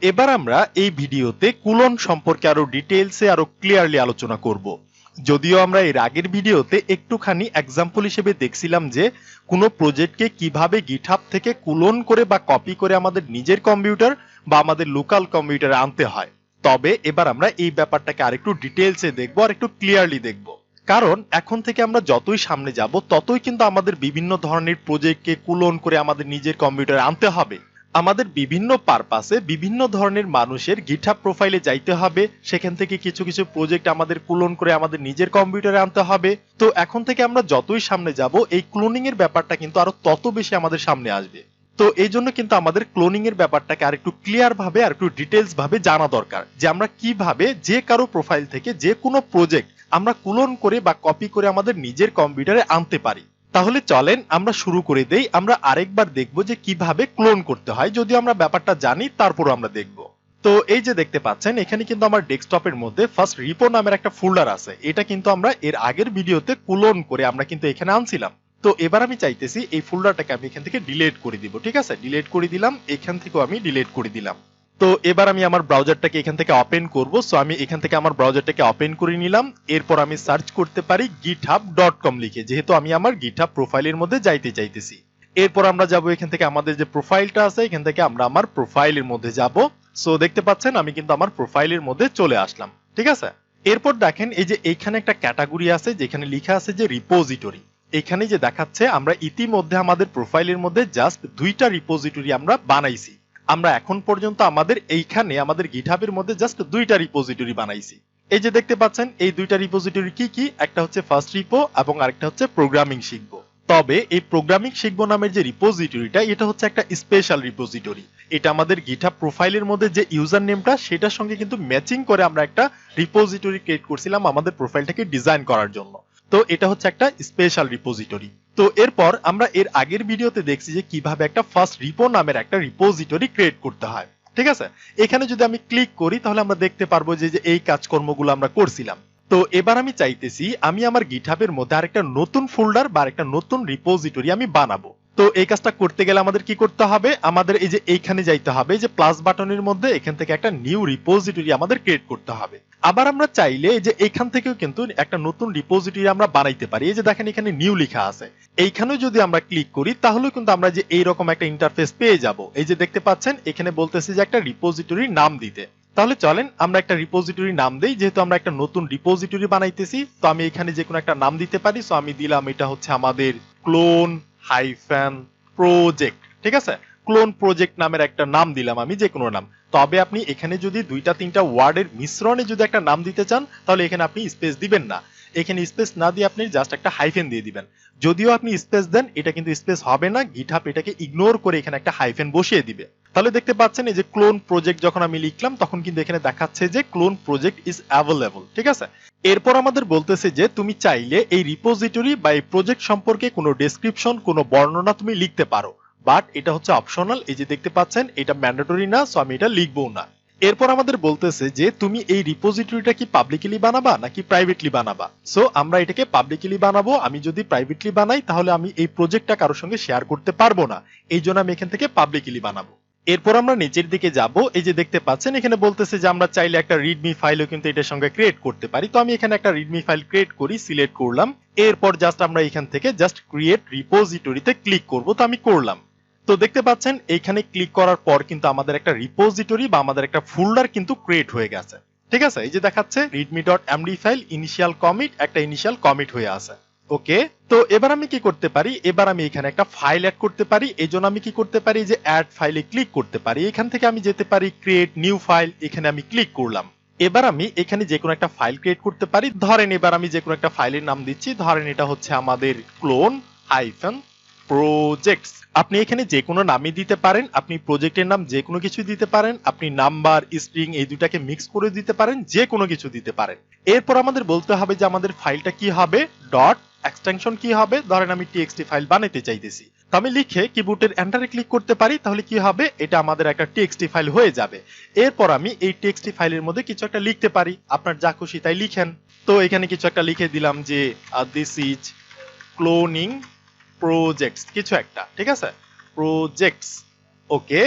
এবার আমরা এই ভিডিওতে কুলন সম্পর্কে আরো ডিটেইলসে আরো ক্লিয়ারলি আলোচনা করব। যদিও আমরা এর আগের ভিডিওতে একটুখানি এক্সাম্পল হিসেবে দেখছিলাম যে কোনো প্রজেক্টকে কিভাবে গিটহাব থেকে কুলন করে বা কপি করে আমাদের নিজের কম্পিউটার বা আমাদের লোকাল কম্পিউটারে আনতে হয়। তবে এবার আমরা এই ব্যাপারটাকে আরেকটু ডিটেইলসে দেখবো আর একটু ক্লিয়ারলি দেখব। কারণ এখন থেকে আমরা যতই সামনে যাব ততই কিন্তু আমাদের বিভিন্ন ধরনের প্রজেক্টকে কুলন করে আমাদের নিজের কম্পিউটারে আনতে হবে। আমাদের বিভিন্ন পারপাসে বিভিন্ন ধরনের মানুষের গিটহাব প্রোফাইলে যাইতে হবে, সেখান থেকে কিছু কিছু প্রজেক্ট আমাদের ক্লোন করে আমাদের নিজের কম্পিউটারে আনতে হবে। তো এখন থেকে আমরা যতই সামনে যাব এই ক্লোনিং এর ব্যাপারটা কিন্তু আরো তত বেশি আমাদের সামনে আসবে। তো এই জন্য কিন্তু আমাদের ক্লোনিং এর ব্যাপারটাকে আর একটু ক্লিয়ার ভাবে আর একটু ডিটেইলস ভাবে জানা দরকার, যে আমরা কিভাবে যে কারো প্রোফাইল থেকে যে কোনো প্রজেক্ট আমরা ক্লোন করে বা কপি করে আমাদের নিজের কম্পিউটারে আনতে পারি। তাহলে চলেন আমরা শুরু করে দেই। আমরা আরেকবার দেখব যে কিভাবে ক্লোন করতে হয়, যদিও আমরা ব্যাপারটা জানি তারপর আমরা দেখব। তো এই যে দেখতে পাচ্ছেন এখানে কিন্তু আমার ডেস্কটপের মধ্যে ফার্স্ট রিপো নামের একটা ফোল্ডার আছে। এটা কিন্তু আমরা এর আগের ভিডিওতে ক্লোন করে আমরা কিন্তু এখানে আনছিলাম। তো এবার আমি চাইতেছি এই ফোল্ডারটাকে আমি এখান থেকে ডিলিট করে দিব। ঠিক আছে, ডিলিট করে দিলাম, এখান থেকেও আমি ডিলিট করে দিলাম। তো এবার আমি আমার ব্রাউজারটাকে এখান থেকে ওপেন করব। সো আমি এখান থেকে আমার ব্রাউজারটাকে ওপেন করে নিলাম। এরপর আমি সার্চ করতে পারি github.com লিখে, যেহেতু আমি আমার গিটহাব প্রোফাইলের মধ্যে যাইতে চাইতেছি। এরপর আমরা যাব এখান থেকে আমাদের যে প্রোফাইলটা আছে এখান থেকে আমরা আমার প্রোফাইলের মধ্যে যাব। সো দেখতে পাচ্ছেন আমি কিন্তু আমার প্রোফাইলের মধ্যে চলে আসলাম। ঠিক আছে, এরপর দেখেন এই যে এইখানে একটা ক্যাটাগরি আছে যেখানে লেখা আছে যে রিপোজিটরি। এখানে যে দেখাচ্ছে আমরা ইতিমধ্যে আমাদের প্রোফাইলের মধ্যে জাস্ট 2টা রিপোজিটরি আমরা বানাইছি। আমরা এখন পর্যন্ত আমাদের এইখানে আমাদের গিটহাবের মধ্যে জাস্ট 2টা রিপোজিটরি বানাইছি। এই যে দেখতে পাচ্ছেন এই 2টা রিপোজিটরি কি কি, একটা হচ্ছে ফার্স্ট রিপো এবং আরেকটা হচ্ছে প্রোগ্রামিং শিখবো। তবে এই প্রোগ্রামিং শিখবো নামের যে রিপোজিটরিটা এটা হচ্ছে একটা স্পেশাল রিপোজিটরি। এটা আমাদের গিটহাব প্রোফাইলের মধ্যে যে ইউজার নেমটা সেটার সঙ্গে কিন্তু ম্যাচিং করে আমরা একটা রিপোজিটরি ক্রিয়েট করছিলাম আমাদের প্রোফাইলটাকে ডিজাইন করার জন্য। তো এটা হচ্ছে একটা স্পেশাল রিপোজিটরি। তো এরপর আমরা এর আগের ভিডিওতে দেখছি যে কিভাবে একটা ফার্স্ট রিপো নামের একটা রিপোজিটরি ক্রিয়েট করতে হয়। ঠিক আছে, এখানে যদি আমি ক্লিক করি তাহলে আমরা দেখতে পারবো যে এই কাজকর্মগুলো আমরা করছিলাম। তো এবার আমি চাইতেছি আমি আমার গিটহাবের মধ্যে আরেকটা নতুন ফোল্ডার বা আরেকটা নতুন রিপোজিটরি আমি বানাবো। তো এই কাজটা করতে গেলে আমাদের কি করতে হবে, আমাদের এই যে এইখানে যাইতে হবে, যে প্লাস বাটনের মধ্যে এখান থেকে একটা নিউ রিপোজিটরি আমাদের ক্রিয়েট করতে হবে। আবার আমরা চাইলে এই যে এইখান থেকেও কিন্তু একটা নতুন রিপোজিটরি আমরা বানাইতে পারি। এই যে দেখেন এখানে নিউ লেখা আছে, এইখানেও যদি আমরা ক্লিক করি তাহলে কিন্তু আমরা যে এইরকম একটা ইন্টারফেস পেয়ে যাব। এই যে দেখতে পাচ্ছেন এখানে বলতেছে যে একটা রিপোজিটরির নাম দিতে। তাহলে চলেন আমরা একটা রিপোজিটরি নাম দেই, যেহেতু আমরা একটা নতুন রিপোজিটরি বানাইতেছি। তো আমি এখানে যে কোনো একটা নাম দিতে পারি। সো আমি দিলাম এটা হচ্ছে আমাদের ক্লোন হাইফেন প্রজেক্ট। ঠিক আছে, ক্লোন প্রজেক্ট নামের একটা নাম দিলাম আমি, যে কোনো নাম। তবে আপনি এখানে যদি 2-3টা ওয়ার্ডের মিশ্রণে যদি একটা নাম দিতে চান তাহলে এখানে আপনি স্পেস দিবেন না। এখানে স্পেস না দিয়ে আপনি জাস্ট একটা হাইফেন দিয়ে দিবেন। যদিও আপনি স্পেস দেন এটা কিন্তু স্পেস হবে না, গিটহাব এটাকে ইগনোর করে এখানে একটা হাইফেন বসিয়ে দিবে। তাহলে দেখতে পাচ্ছেন এই যে ক্লোন প্রজেক্ট যখন আমি লিখলাম তখন কিন্তু এখানে দেখাচ্ছে যে ক্লোন প্রজেক্ট ইজ অ্যাভেলেবল। ঠিক আছে, এরপর আমাদের বলতেছে যে তুমি চাইলে এই রিপোজিটরি বা এই প্রজেক্ট সম্পর্কে কোনো ডেসক্রিপশন কোনো বর্ণনা তুমি লিখতে পারো, বাট এটা হচ্ছে অপশনাল। এই যে দেখতে পাচ্ছেন এটা ম্যান্ডেটরি না, সো আমি এটা লিখবো না। এরপর আমাদের বলতেছে যে তুমি এই রিপোজিটরিটা কি পাবলিকলি বানাবা নাকি প্রাইভেটলি বানাবা। সো আমরা এটাকে পাবলিকলি বানাবো। আমি যদি প্রাইভেটলি বানাই তাহলে আমি এই প্রজেক্টটা কারোর সঙ্গে শেয়ার করতে পারবো না, এই জন্য আমি এখান থেকে পাবলিকলি বানাবো। এরপর আমরা নিচের দিকে যাব। এই যে দেখতে পাচ্ছেন এখানে বলতেছে যে আমরা চাইলে একটা রিডমি ফাইলও কিন্তু এটার সঙ্গে ক্রিয়েট করতে পারি। তো আমি এখানে একটা রিডমি ফাইল ক্রিয়েট করি, সিলেক্ট করলাম। এরপর জাস্ট আমরা এখান থেকে জাস্ট ক্রিয়েট রিপোজিটরিতে ক্লিক করব। তো আমি করলাম। তো দেখতে পাচ্ছেন এইখানে ক্লিক করার পর কিন্তু আমাদের একটা রিপোজিটরি বা আমাদের একটা ফোল্ডার কিন্তু ক্রিয়েট হয়ে গেছে। ঠিক আছে, এই যে দেখাচ্ছে readme.md ফাইল ইনিশিয়াল কমিট, একটা ইনিশিয়াল কমিট হয়ে আছে। ওকে, তো এবার আমি কি করতে পারি, এবার আমি এখানে একটা ফাইল অ্যাড করতে পারি। এই জন্য আমি কি করতে পারি, যে অ্যাড ফাইলে ক্লিক করতে পারি। এখান থেকে আমি যেতে পারি ক্রিয়েট নিউ ফাইল, এখানে আমি ক্লিক করলাম। এবার আমি এখানে যে কোনো একটা ফাইল ক্রিয়েট করতে পারি। ধরেন এবার আমি যে কোনো একটা ফাইলের নাম দিচ্ছি, ধরেন এটা হচ্ছে আমাদের ক্লোন হাইফেন প্রজেক্টস। আপনি এখানে যে কোনো নামই দিতে পারেন, আপনি প্রজেক্টের নাম যে কোনো কিছু দিতে পারেন, আপনি নাম্বার স্ট্রিং এই দুটাকে মিক্স করে দিতে পারেন, যে কোনো কিছু দিতে পারেন। এরপর আমাদের বলতে হবে যে আমাদের ফাইলটা কি হবে, ডট এক্সটেনশন কি হবে। ধরেন আমি টিএক্সটি ফাইল বানাতে চাইতেছি, তো আমি লিখে কিবোর্ডের এন্টারে ক্লিক করতে পারি। তাহলে কি হবে, এটা আমাদের একটা টিএক্সটি ফাইল হয়ে যাবে। এরপর আমি এই টিএক্সটি ফাইলের মধ্যে কিছু একটা লিখতে পারি, আপনার যা খুশি তাই লিখেন। তো এখানে কিছু একটা লিখে দিলাম যে দিস ইজ ক্লোনিং প্রজেক্টস, কিছু একটা। ঠিক আছে, প্রজেক্টস। ওকে,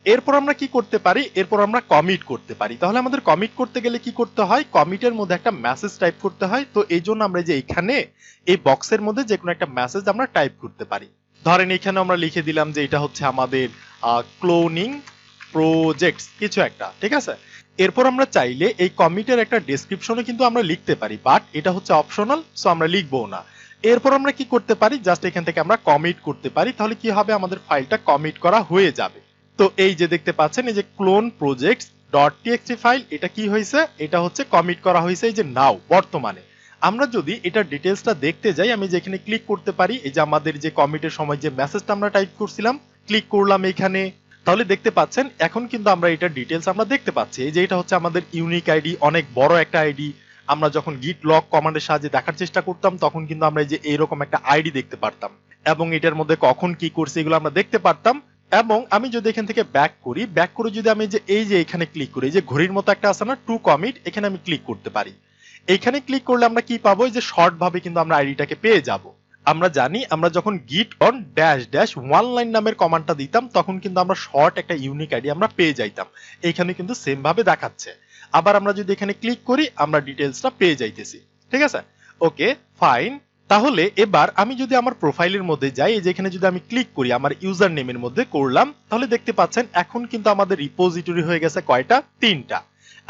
এরপর আমরা কি করতে পারি, এরপর আমরা কমিট করতে পারি। তাহলে আমাদের কমিট করতে গেলে কি করতে হয়, কমিটের মধ্যে একটা মেসেজ টাইপ করতে হয়। তো এই জন্য আমরা যে এখানে এই বক্সের মধ্যে যে কোনো একটা মেসেজ আমরা টাইপ করতে পারি। ধরেন এখানে আমরা লিখে দিলাম যে এটা হচ্ছে আমাদের ক্লোনিং প্রজেক্টস কিছু একটা, ঠিক আছে। এরপর আমরা চাইলে এই কমিটের একটা ডেসক্রিপশনও কিন্তু আমরা লিখতে পারি, বাট এটা হচ্ছে অপশনাল, সো আমরা লিখবো না। এরপর আমরা কি করতে পারি, জাস্ট এখান থেকে আমরা কমিট করতে পারি। তাহলে কি হবে, আমাদের ফাইলটা কমিট করা হয়ে যাবে। তো এই যে দেখতে পাচ্ছেন এই যে clone projects dot TXT file, এটা কি হয়েছে, এটা হচ্ছে কমিট করা হয়েছে এই যে নাও, বর্তমানে। আমরা যদি এটা ডিটেলসটা দেখতে যাই, আমি যেখানে ক্লিক করতে পারি, এই যে আমাদের যে কমিটের সময় যে মেসেজটা আমরা টাইপ করছিলাম, ক্লিক করলাম এখানে, তাহলে দেখতে পাচ্ছেন এখন কিন্তু আমরা এটা ডিটেলস আমরা দেখতে পাচ্ছি। এই যে এটা হচ্ছে আমাদের ইউনিক আইডি, অনেক বড় একটা আইডি। আমরা যখন গিট লগ কমান্ডের সাহায্যে দেখার চেষ্টা করতাম তখন কিন্তু আমরা এই যে এইরকম একটা আইডি দেখতে পারতাম, এবং এটার মধ্যে কখন কি করছে এগুলো আমরা দেখতে পারতাম। এবং আমি যদি এখান থেকে ব্যাক করি, ব্যাক করে যদি আমি এই যে এখানে ক্লিক করি, এই যে ঘড়ির মতো একটা আছে না টু কমিট, এখানে আমি ক্লিক করতে পারি। এইখানে ক্লিক করলে আমরা কি পাবো, এই যে শর্ট ভাবে কিন্তু আমরা আইডিটাকে পেয়ে যাব। আমরা জানি আমরা যখন গিট on dash dash one line নামের কমান্ডটা দিতাম তখন কিন্তু আমরা শর্ট একটা ইউনিক আইডি আমরা পেয়ে যাইতাম। এইখানে কিন্তু সেম ভাবে দেখাচ্ছে। আবার আমরা যদি এখানে ক্লিক করি আমরা ডিটেলসটা পেয়ে যাইতেছি, ঠিক আছে। Okay fine. তাহলে এবার আমি যদি আমার প্রোফাইলের মধ্যে যাই, এই যে এখানে যদি আমি ক্লিক করি আমার ইউজার নেমের মধ্যে করলাম, তাহলে দেখতে পাচ্ছেন এখন কিন্তু আমাদের রিপোজিটরি হয়ে গেছে কয়টা, 3টা।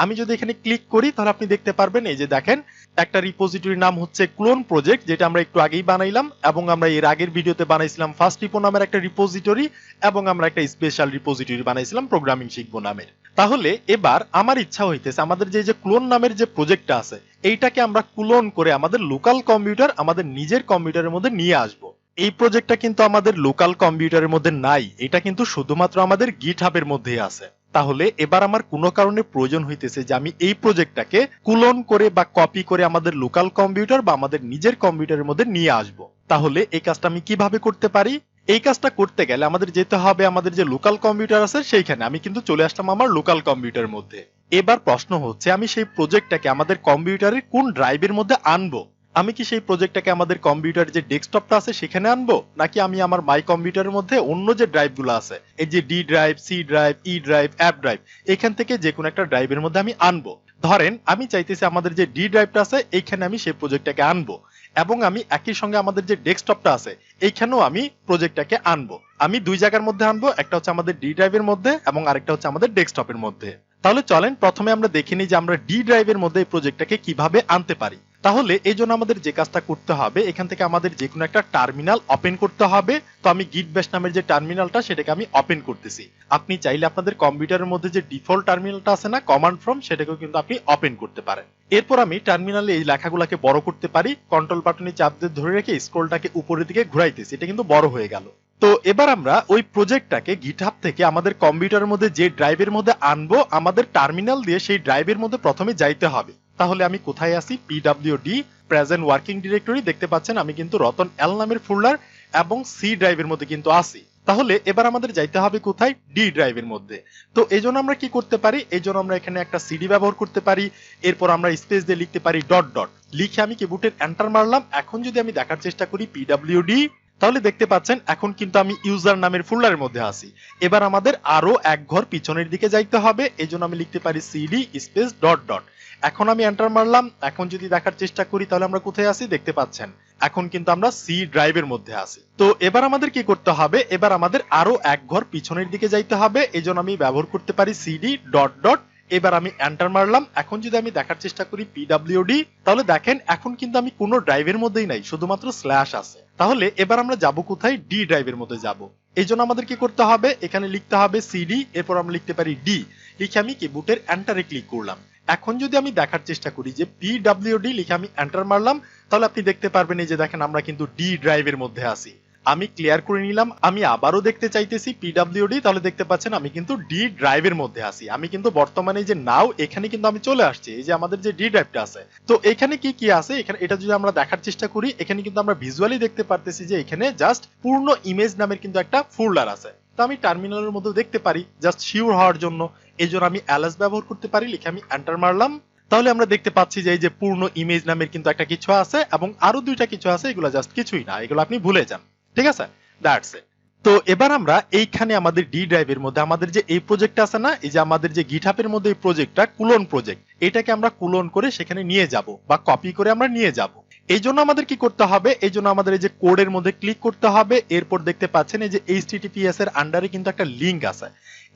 আমি যদি এখানে ক্লিক করি তাহলে আপনি দেখতে পারবেন, এই যে দেখেন একটা রিপোজিটরির নাম হচ্ছে ক্লোন প্রজেক্ট, যেটা আমরা একটু আগেই বানাইলাম, এবং আমরা এর আগের ভিডিওতে বানাইছিলাম ফার্স্ট রিপো নামের একটা রিপোজিটরি, এবং আমরা একটা স্পেশাল রিপোজিটরি বানাইছিলাম প্রোগ্রামিং শিখবো নামের। তাহলে এবার আমার ইচ্ছা হইতেছে আমাদের যে ক্লোন নামের যে প্রজেক্টটা আছে এইটাকে আমরা ক্লোন করে আমাদের লোকাল কম্পিউটার, আমাদের নিজের কম্পিউটারের মধ্যে নিয়ে আসবো। এই প্রজেক্টটা কিন্তু আমাদের লোকাল কম্পিউটারের মধ্যে নাই, এটা কিন্তু শুধুমাত্র আমাদের গিটহাবের মধ্যেই আছে। তাহলে এবার আমার কোনো কারণে প্রয়োজন হইতেছে যে আমি এই প্রজেক্টটাকে ক্লোন করে বা কপি করে আমাদের লোকাল কম্পিউটার বা আমাদের নিজের কম্পিউটারের মধ্যে নিয়ে আসব। তাহলে এই কাজটা আমি কিভাবে করতে পারি, এই কাজটা করতে গেলে আমাদের যেতে হবে আমাদের যে লোকাল কম্পিউটার আছে সেইখানে। আমি কিন্তু চলে আসলাম আমার লোকাল কম্পিউটারের মধ্যে। এবার প্রশ্ন হচ্ছে আমি সেই প্রজেক্টটাকে আমাদের কম্পিউটারের কোন ড্রাইভের মধ্যে আনবো। আমি কি সেই প্রজেক্টটাকে আমাদের কম্পিউটারের যে ডেস্কটপটা আছে সেখানে আনবো, নাকি আমি আমার মাই কম্পিউটারের মধ্যে অন্য যে ড্রাইভগুলো আছে, এই যে D drive, C drive, E drive, app drive, এখান থেকে যে কোনো একটা ড্রাইভের মধ্যে আমি আনবো। ধরেন আমি চাইতেছি আমাদের যে ডি ড্রাইভটা আছে এইখানে আমি সেই প্রজেক্টটাকে আনবো, এবং আমি একই সঙ্গে আমাদের যে ডেস্কটপটা আছে এইখানেও আমি প্রজেক্টটাকে আনবো। আমি দুই জায়গার মধ্যে আনবো, একটা হচ্ছে আমাদের ডি ড্রাইভের মধ্যে এবং আরেকটা হচ্ছে আমাদের ডেস্কটপের মধ্যে। তাহলে চলেন প্রথমে আমরা দেখে নিই যে আমরা ডি ড্রাইভের মধ্যে এই প্রজেক্টটাকে কিভাবে আনতে পারি। তাহলে এই জন্য আমাদের যে কাজটা করতে হবে, এখান থেকে আমাদের যে কোনো একটা টার্মিনাল ওপেন করতে হবে। তো আমি গিট ব্যাশ নামের যে টার্মিনালটা সেটাকে আমি ওপেন করতেছি। আপনি চাইলে আপনাদের কম্পিউটারের মধ্যে যে ডিফল্ট টার্মিনালটা আছে না কমান্ড প্রম্পট, সেটাকেও কিন্তু আপনি ওপেন করতে পারেন। এরপর আমি টার্মিনালে এই লেখাগুলোকে বড় করতে পারি, কন্ট্রোল বাটনে চাপ দিয়ে ধরে রেখে স্ক্রলটাকে উপরের দিকে ঘুরাইতেছি, এটা কিন্তু বড় হয়ে গেল। তো এবার আমরা ওই প্রজেক্টটাকে গিটহাব থেকে আমাদের কম্পিউটারের মধ্যে যে ড্রাইভের মধ্যে আনবো, আমাদের টার্মিনাল দিয়ে সেই ড্রাইভের মধ্যে প্রথমে যাইতে হবে। তাহলে আমি কোথায় আসি, পিডব্লিউডি প্রেজেন্ট ওয়ার্কিং ডিরেক্টরি, দেখতে পাচ্ছেন আমি কিন্তু রতন এল নামের ফোল্ডার এবং সি ড্রাইভের মধ্যে কিন্তু আসি। তাহলে এবার আমাদের যাইতে হবে কোথায়, ডি ড্রাইভের মধ্যে। তো এই জন্য আমরা কি করতে পারি, এই জন্য আমরা এখানে একটা সিডি ব্যবহার করতে পারি। এরপর আমরা স্পেস দিয়ে লিখতে পারি ডট ডট, লিখে আমি কিবোর্ডের এন্টার মারলাম। এখন যদি আমি দেখার চেষ্টা করি পিডব্লিউডি, তাহলে দেখতে পাচ্ছেন এখন কিন্তু আমি ইউজার নামের ফোল্ডারের মধ্যে আছি। এবার আমাদের আরো এক ঘর পিছনের দিকে যাইতে হবে, এই জন্য আমি লিখতে পারি সিডি স্পেস ডট ডট। এখন আমি এন্টার মারলাম। এখন যদি দেখার চেষ্টা করি তাহলে আমরা কোথায় আছি, দেখতে পাচ্ছেন এখন কিন্তু আমরা সি ড্রাইভের মধ্যে আছি। তো এবার আমাদের কি করতে হবে, এবার আমাদের আরো এক ঘর পিছনের দিকে যাইতে হবে, এই জন্য আমি ব্যবহার করতে পারি সিডি ডট ডট। এবার আমি এন্টার মারলাম। এখন যদি আমি দেখার চেষ্টা করি পিডব্লিউডি, তাহলে দেখেন এখন কিন্তু আমি কোনো ড্রাইভের মধ্যেই নাই, শুধুমাত্র স্ল্যাশ আছে। তাহলে এবার আমরা যাব কোথায়, ডি ড্রাইভের মধ্যে যাব। এই জন্য আমাদের কি করতে হবে, এখানে লিখতে হবে সিডি, এরপর আমরা লিখতে পারি ডি, লিখে আমি কিবোর্ডের এন্টারে ক্লিক করলাম। এখন যদি আমি দেখার চেষ্টা করি যে পিডব্লিউডি লিখে আমি এন্টার মারলাম, তাহলে আপনি দেখতে পারবেন এই যে দেখেন আমরা কিন্তু ডি ড্রাইভের মধ্যে আছি। আমি ক্লিয়ার করে নিলাম, আমি আবারও দেখতে চাইতেছি পিডব্লিউডি, তাহলে দেখতে পাচ্ছেন আমি কিন্তু ডি ড্রাইভের মধ্যে আছি। আমি কিন্তু বর্তমানে যে নাও এখানে কিন্তু আমি চলে আসছি, এই যে আমাদের যে ডি ড্রাইভটা আছে। তো এখানে কি কি আছে, এখানে এটা যদি আমরা দেখার চেষ্টা করি, এখানে কিন্তু আমরা ভিজুয়ালি দেখতে পারতেছি যে এখানে জাস্ট পূর্ণ ইমেজ নামের কিন্তু একটা ফোল্ডার আছে। তো আমি টার্মিনালের মধ্যে দেখতে পারি জাস্ট শিওর হওয়ার জন্য, এই জন্য আমি এলএস ব্যবহার করতে পারি, লিখে আমি এন্টার মারলাম। তাহলে আমরা দেখতে পাচ্ছি যে এই যে পূর্ণ ইমেজ নামের কিন্তু একটা কিছু আছে এবং আরো দুইটা কিছু আছে, এগুলো জাস্ট কিছুই না, এগুলো আপনি ভুলে যান, ঠিক আছে, দ্যাটস ইট। তো এবার আমরা এইখানে আমাদের ডি ড্রাইভের মধ্যে আমাদের যে এই প্রজেক্ট আছে না, এই যে আমাদের যে গিটহাবের মধ্যে এই প্রজেক্টটা কুলন প্রজেক্ট, এটাকে আমরা কুলন করে সেখানে নিয়ে যাব বা কপি করে আমরা নিয়ে যাব। এই জন্য আমাদের কি করতে হবে, এই জন্য আমাদের এই যে কোডের মধ্যে ক্লিক করতে হবে। এরপর দেখতে পাচ্ছেন এই যে এইচটিটিপিএস এর আন্ডারে কিন্তু একটা লিংক আছে,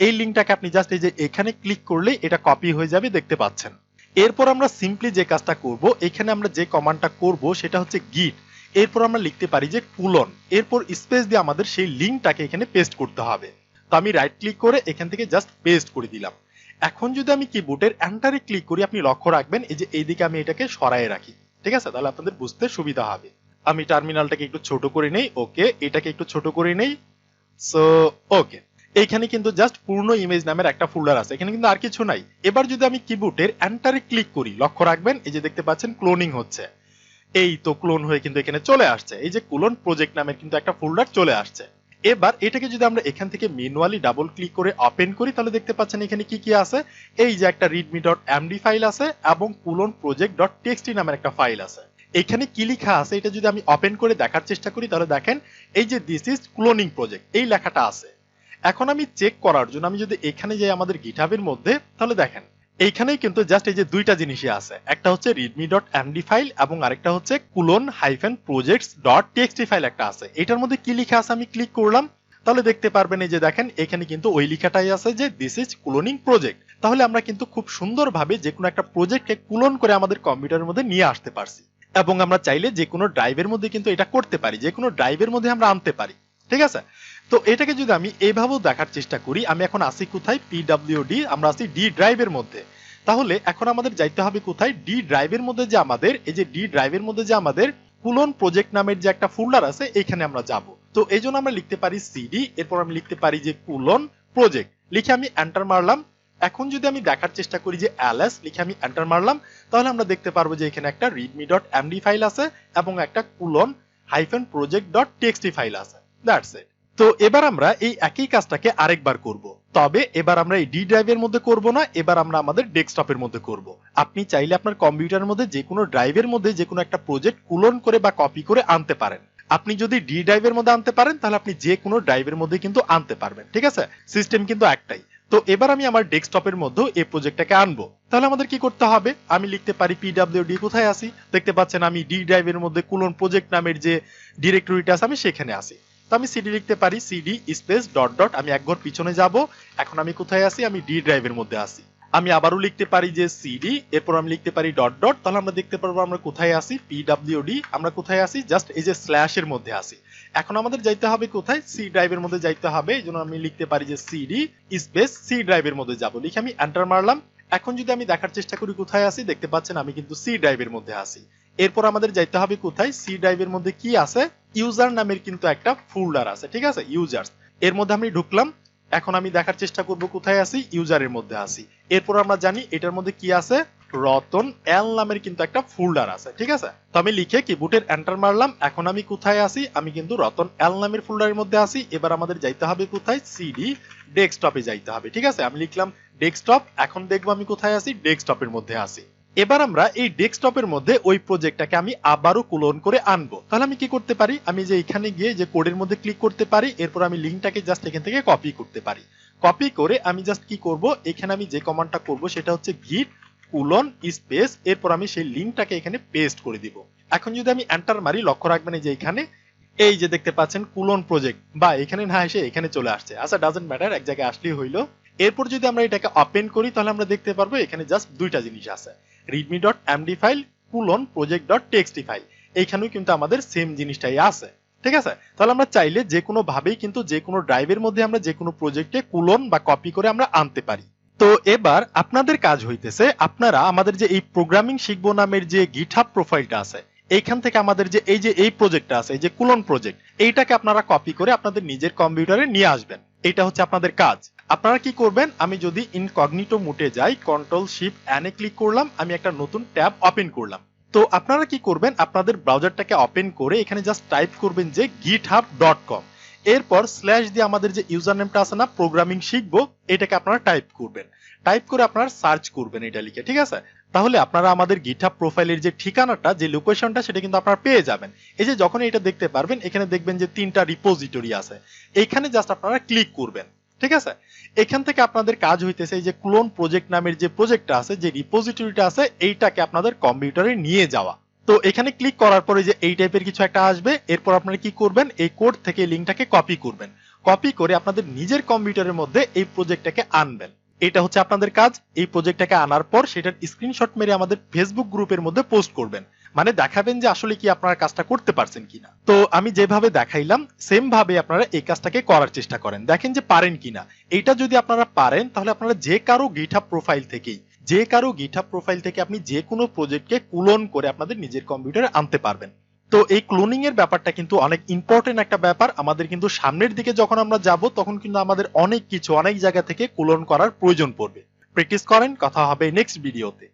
এই লিংকটাকে আপনি জাস্ট এই যে এখানে ক্লিক করলে এটা কপি হয়ে যাবে, দেখতে পাচ্ছেন। এরপর আমরা সিম্পলি যে কাজটা করব, এখানে আমরা যে কমান্ডটা করব সেটা হচ্ছে গিট, এরপর আমরা লিখতে পারি যে কুলন, এরপর স্পেস দিয়ে আমাদের সেই লিংকটাকে এখানে পেস্ট করতে হবে। তো আমি রাইট ক্লিক করে এখান থেকে জাস্ট পেস্ট করে দিলাম। এখন যদি আমি কিবোর্ডের এন্টারে ক্লিক করি, আপনি লক্ষ্য রাখবেন এই যে এইদিকে আমি এটাকে সরায়ে রাখি, ঠিক আছে, তাহলে আপনাদের বুঝতে সুবিধা হবে। আমি টার্মিনালটাকে একটু ছোট করে নেই, ওকে, এটাকে একটু ছোট করে নেই, সো ওকে। এইখানে কিন্তু জাস্ট পূর্ণ ইমেজ নামের একটা ফোল্ডার আছে, এখানে কিন্তু আর কিছু নাই। এবার যদি আমি কিবোর্ডের এন্টারে ক্লিক করি, লক্ষ্য রাখবেন এই যে দেখতে পাচ্ছেন ক্লোনিং হচ্ছে, এই তো ক্লোন হয়ে কিন্তু এখানে চলে আসছে, এই যে কুলন প্রজেক্ট নামের কিন্তু একটা ফোল্ডার চলে আসছে। এবার এটাকে যদি আমরা এখান থেকে ম্যানুয়ালি ডাবল ক্লিক করে ওপেন করি, তাহলে দেখতে পাচ্ছেন এখানে কি কি আছে, এই যে একটা readme.md ফাইল আছে এবং কুলন project.txt নামের একটা ফাইল আছে। এখানে কি লেখা আছে এটা যদি আমি ওপেন করে দেখার চেষ্টা করি, তাহলে দেখেন এই যে দিস ইজ ক্লোনিং প্রজেক্ট এই লেখাটা আছে। এখন আমি চেক করার জন্য আমি যদি এখানে যাই আমাদের গিটহাবের মধ্যে, তাহলে দেখেন এইখানেই কিন্তু জাস্ট এই যে দুইটা জিনিসই আছে, একটা হচ্ছে readme.md ফাইল এবং আরেকটা হচ্ছে colon-projects.txt ফাইল একটা আছে। এটার মধ্যে কি লেখা আছে আমি ক্লিক করলাম, তাহলে দেখতে পারবেন এই যে দেখেন এখানে কিন্তু ওই লেখাটাই আছে যে দিস ইজ ক্লোনিং প্রজেক্ট। তাহলে আমরা কিন্তু খুব সুন্দরভাবে যে কোনো একটা প্রজেক্টকে ক্লোন করে আমাদের কম্পিউটারের মধ্যে নিয়ে আসতে পারছি, এবং আমরা চাইলে যে কোনো ড্রাইভের মধ্যে কিন্তু এটা করতে পারি, যে কোনো ড্রাইভের মধ্যে আমরা আনতে পারি, ঠিক আছে। তো এটাকে যদি আমি এইভাবেও দেখার চেষ্টা করি, আমি এখন আসি কোথায়, পিডব্লিউডি, আমরা আসি ডি ড্রাইভের মধ্যে। তাহলে এখন আমাদের যাইতে হবে কোথায়, ডি ড্রাইভের মধ্যে যে আমাদের এই যে ডি ড্রাইভের মধ্যে যে আমাদের কুলন প্রজেক্ট নামের যে একটা ফোল্ডার আছে, এখানে আমরা যাব। তো এই জন্য আমরা লিখতে পারি সিডি, এরপর আমি লিখতে পারি যে কুলন প্রজেক্ট, লিখে আমি এন্টার মারলাম। এখন যদি আমি দেখার চেষ্টা করি যে এলএস, লিখে আমি এন্টার মারলাম, তাহলে আমরা দেখতে পারবো যে এখানে একটা readme.md ফাইল আছে এবং একটা colon-project.txt ফাইল আছে, দ্যাটস ইট। তো এবার আমরা এই একই কাজটাকে আরেকবার করব, তবে এবার আমরা এই ডি ড্রাইভের মধ্যে করব না, এবার আমরা আমাদের ডেস্কটপের মধ্যে করব। আপনি চাইলে আপনার কম্পিউটারের মধ্যে যে কোনো ড্রাইভের মধ্যে যে কোনো একটা প্রজেক্ট কুলন করে বা কপি করে আনতে পারেন। আপনি যদি ডি ড্রাইভের মধ্যে আনতে পারেন, তাহলে আপনি যে কোনো ড্রাইভের মধ্যে কিন্তু আনতে পারবেন, ঠিক আছে, সিস্টেম কিন্তু একটাই। তো এবার আমি আমার ডেস্কটপের মধ্যে এই প্রজেক্টটাকে আনবো, তাহলে আমাদের কি করতে হবে, আমি লিখতে পারি পিডব্লিউডি, কোথায় আসি, দেখতে পাচ্ছেন আমি ডি ড্রাইভের মধ্যে কুলন প্রজেক্ট নামের যে ডিরেক্টরিটা আছে আমি সেখানে আসি। তো আমি সিডি লিখতে পারি, সিডি স্পেস ডট ডট, আমি এক ঘর পিছনে যাব। এখন আমি কোথায় আছি, আমি ডি ড্রাইভের মধ্যে আছি। আমি আবারও লিখতে পারি যে সিডি, এরপর আমি লিখতে পারি ডট ডট, তাহলে আমরা দেখতে পারবো আমরা কোথায় আছি, পিডব্লিউডি, আমরা কোথায় আছি, জাস্ট এই যে স্ল্যাশ এর মধ্যে আছি। এখন আমাদের যাইতে হবে কোথায়, সি ড্রাইভের মধ্যে যাইতে হবে, এই জন্য আমি লিখতে পারি যে সিডি স্পেস সি ড্রাইভের মধ্যে যাব, লিখে আমি এন্টার মারলাম। এখন যদি আমি দেখার চেষ্টা করি কোথায় আছি, দেখতে পাচ্ছেন আমি কিন্তু সি ড্রাইভের মধ্যে আছি। এরপর আমাদের যাইতে হবে কোথায়, সি ড্রাইভের মধ্যে কি আছে, ইউজার নামের কিন্তু একটা ফোল্ডার আছে, ঠিক আছে, ইউজার্স, এর মধ্যে আমি ঢুকলাম। এখন আমি দেখার চেষ্টা করব কোথায় আছি, ইউজারের মধ্যে আছি। এরপর আমরা জানি এটার মধ্যে কি আছে, রতন এল নামের কিন্তু একটা ফোল্ডার আছে, ঠিক আছে। তো আমি লিখে কিবোর্ডের এন্টার মারলাম। এখন আমি কোথায় আছি, আমি কিন্তু রতন এল নামের ফোল্ডারের মধ্যে আছি। এবার আমাদের যাইতে হবে কোথায়, সিডি ডেস্কটপে যাইতে হবে, ঠিক আছে, আমি লিখলাম ডেস্কটপ। এখন দেখবো আমি কোথায় আছি, ডেস্কটপের মধ্যে আছি। এবার আমরা এই ডেস্কটপের মধ্যে ওই প্রজেক্টটাকে আমি আবারও ক্লোন করে আনবো, তাহলে আমি কি করতে পারি, আমি যে এখানে গিয়ে যে কোডের মধ্যে ক্লিক করতে পারি, এরপর আমি লিংকটাকে জাস্ট এখান থেকে কপি করতে পারি। কপি করে আমি জাস্ট কি করব, এখানে আমি যে কমান্ডটা করব সেটা হচ্ছে git colon স্পেস, এরপর আমি সেই লিংকটাকে এখানে পেস্ট করে দিব। এখন যদি আমি এন্টার মারি, লক্ষ্য রাখবেন যে এখানে এই যে দেখতে পাচ্ছেন কুলন প্রজেক্ট, বা এখানে না এসে এখানে চলে আসছে, আচ্ছা ডাজন্ট ম্যাটার, এক জায়গায় আসলেই হইলো। এরপর যদি আমরা এটাকে ওপেন করি, তাহলে আমরা দেখতে পারবো এখানে জাস্ট দুইটা জিনিস আছে, readme.md ফাইল colon-project.txt ফাইল, এইখানেও কিন্তু আমাদের সেম জিনিসটাই আছে, ঠিক আছে। তাহলে আমরা চাইলে যে কোনো ভাবেই কিন্তু যে কোনো ড্রাইভের মধ্যে আমরা যে কোনো প্রজেক্টে কুলন বা কপি করে আমরা আনতে পারি। তো এবার আপনাদের কাজ হইতেছে, আপনারা আমাদের যে এই প্রোগ্রামিং শিখবো নামের যে গিটহাব প্রোফাইলটা আছে, এইখান থেকে আমাদের যে এই প্রজেক্টটা আছে, এই যে কুলন প্রজেক্ট, এইটাকে আপনারা কপি করে আপনাদের নিজের কম্পিউটারে নিয়ে আসবেন। এটা হচ্ছে আপনাদের কাজ। আপনারা কি করবেন, আমি যদি ইনকগনিটো মোডে যাই, control shift N A click করলাম, আমি একটা নতুন ট্যাব ওপেন করলাম। তো আপনারা কি করবেন, আপনাদের ব্রাউজারটাকে ওপেন করে এখানে জাস্ট টাইপ করবেন যে github.com, এরপর স্ল্যাশ দিয়ে আমাদের যে ইউজার নেমটা আছে না, প্রোগ্রামিং শিখবো, এটাকে আপনারা টাইপ করবেন। টাইপ করে আপনারা সার্চ করবেন এটা লিখে, ঠিক আছে। তাহলে আপনারা আমাদের গিটহাব প্রোফাইলের যে ঠিকানাটা, যে লোকেশনটা, সেটা কিন্তু আপনারা পেয়ে যাবেন। এই যে যখন এটা দেখতে পারবেন, এখানে দেখবেন যে 3টা রিপোজিটরি আছে, এইখানে জাস্ট আপনারা ক্লিক করবেন। ঠিক আছে, এখান থেকে আপনাদের কাজ হইতেছে এই যে ক্লোন প্রজেক্ট নামের যে প্রজেক্টটা আছে, যে রিপোজিটরিটা আছে, এইটাকে আপনাদের কম্পিউটারে নিয়ে যাওয়া। তো এখানে ক্লিক করার পরে যে এই টাইপের কিছু একটা আসবে, এরপর আপনারা কি করবেন, এই কোড থেকে লিঙ্কটাকে কপি করবেন। কপি করে আপনাদের নিজের কম্পিউটারের মধ্যে এই প্রজেক্টটাকে আনবেন। এটা হচ্ছে আপনাদের কাজ। এই প্রজেক্টটাকে আনার পর সেটার স্ক্রিনশট মেরে আমাদের ফেসবুক গ্রুপের মধ্যে পোস্ট করবেন, মানে দেখাবেন যে আসলে কি আপনারা কাজটা করতে পারছেন কিনা। তো আমি যেভাবে দেখাইলাম সেম ভাবে আপনারা এই কাজটাকে করার চেষ্টা করেন, দেখেন যে পারেন কিনা। এইটা যদি আপনারা পারেন তাহলে আপনারা যে কারো গিটহাব প্রোফাইল থেকে আপনি যে কোনো প্রজেক্টকে ক্লোন করে আপনাদের নিজের কম্পিউটারে আনতে পারবেন। তো এই ক্লোনিং এর ব্যাপারটা কিন্তু অনেক ইম্পর্টেন্ট একটা ব্যাপার। আমাদের কিন্তু সামনের দিকে যখন আমরা যাব তখন কিন্তু আমাদের অনেক কিছু অনেক জায়গা থেকে ক্লোন করার প্রয়োজন পড়বে। প্র্যাকটিস করেন, কথা হবে নেক্সট ভিডিওতে।